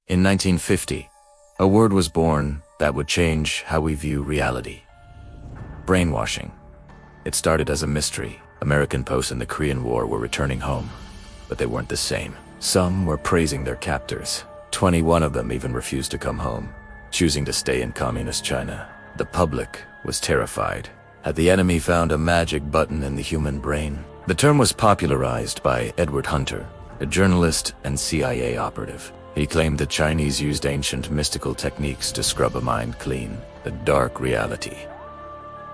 In 1950, a word was born that would change how we view reality. Brainwashing. It started as a mystery. American posts in the Korean War were returning home, but they weren't the same. Some were praising their captors. 21 of them even refused to come home, choosing to stay in communist China. The public was terrified. Had the enemy found a magic button in the human brain? The term was popularized by Edward Hunter, a journalist and CIA operative. He claimed the Chinese used ancient mystical techniques to scrub a mind clean, a dark reality.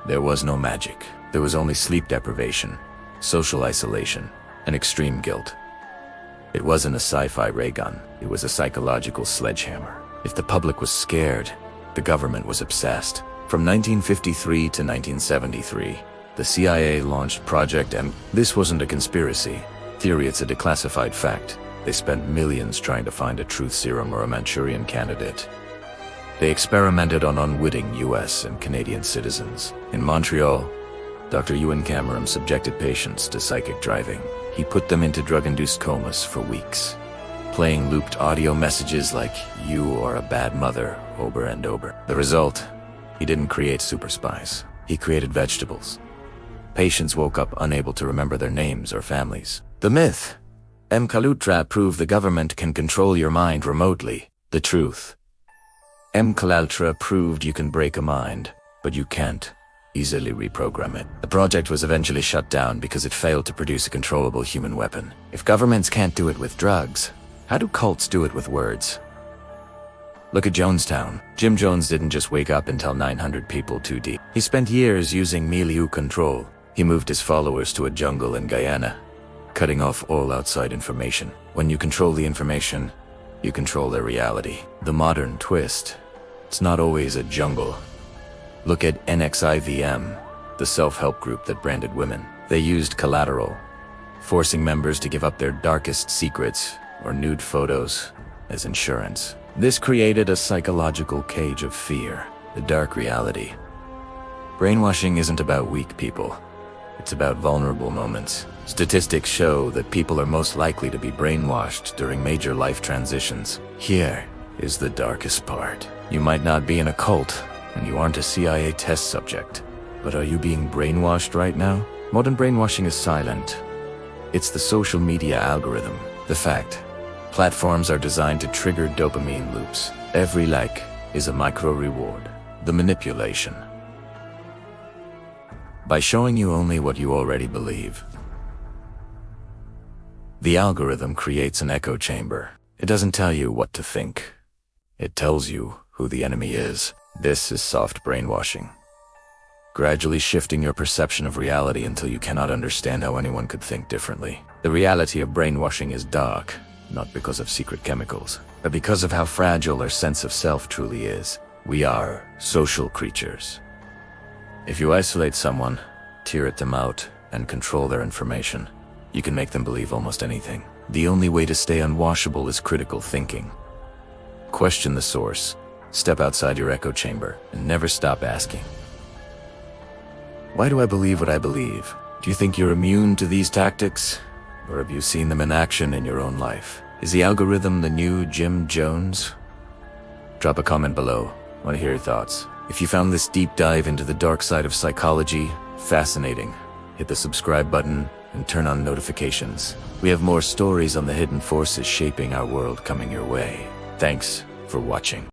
There was no magic. There was only sleep deprivation, social isolation, and extreme guilt. It wasn't a sci-fi ray gun. It was a psychological sledgehammer. If the public was scared, the government was obsessed. From 1953 to 1973, the CIA launched Project M. This wasn't a conspiracy theory, it's a declassified fact. They spent millions trying to find a truth serum or a Manchurian Candidate. They experimented on unwitting US and Canadian citizens. In Montreal, Dr. Ewan Cameron subjected patients to psychic driving. He put them into drug-induced comas for weeks, playing looped audio messages like, "You are a bad mother," over and over. The result? He didn't create super spies. He created vegetables. Patients woke up unable to remember their names or families. The myth. MKUltra proved the government can control your mind remotely. The truth. MKUltra proved you can break a mind, but you can't easily reprogram it. The project was eventually shut down because it failed to produce a controllable human weapon. If governments can't do it with drugs, how do cults do it with words? Look at Jonestown. Jim Jones didn't just wake up and tell 900 people too deep. He spent years using milieu control. He moved his followers to a jungle in Guyana, cutting off all outside information. When you control the information, you control their reality. The modern twist. It's not always a jungle. Look at NXIVM, the self-help group that branded women. They used collateral, forcing members to give up their darkest secrets or nude photos as insurance. This created a psychological cage of fear, the dark reality. Brainwashing isn't about weak people. It's about vulnerable moments. Statistics show that people are most likely to be brainwashed during major life transitions. Here is the darkest part. You might not be in a cult, and you aren't a CIA test subject. But are you being brainwashed right now? Modern brainwashing is silent. It's the social media algorithm. The fact. Platforms are designed to trigger dopamine loops. Every like is a micro-reward. The manipulation. By showing you only what you already believe, the algorithm creates an echo chamber. It doesn't tell you what to think. It tells you who the enemy is. This is soft brainwashing, gradually shifting your perception of reality until you cannot understand how anyone could think differently. The reality of brainwashing is dark, not because of secret chemicals, but because of how fragile our sense of self truly is. We are social creatures. If you isolate someone, tear them out, and control their information, you can make them believe almost anything. The only way to stay unwashable is critical thinking. Question the source, step outside your echo chamber, and never stop asking. Why do I believe what I believe? Do you think you're immune to these tactics? Or have you seen them in action in your own life? Is the algorithm the new Jim Jones? Drop a comment below. I want to hear your thoughts. If you found this deep dive into the dark side of psychology fascinating, hit the subscribe button and turn on notifications. We have more stories on the hidden forces shaping our world coming your way. Thanks for watching.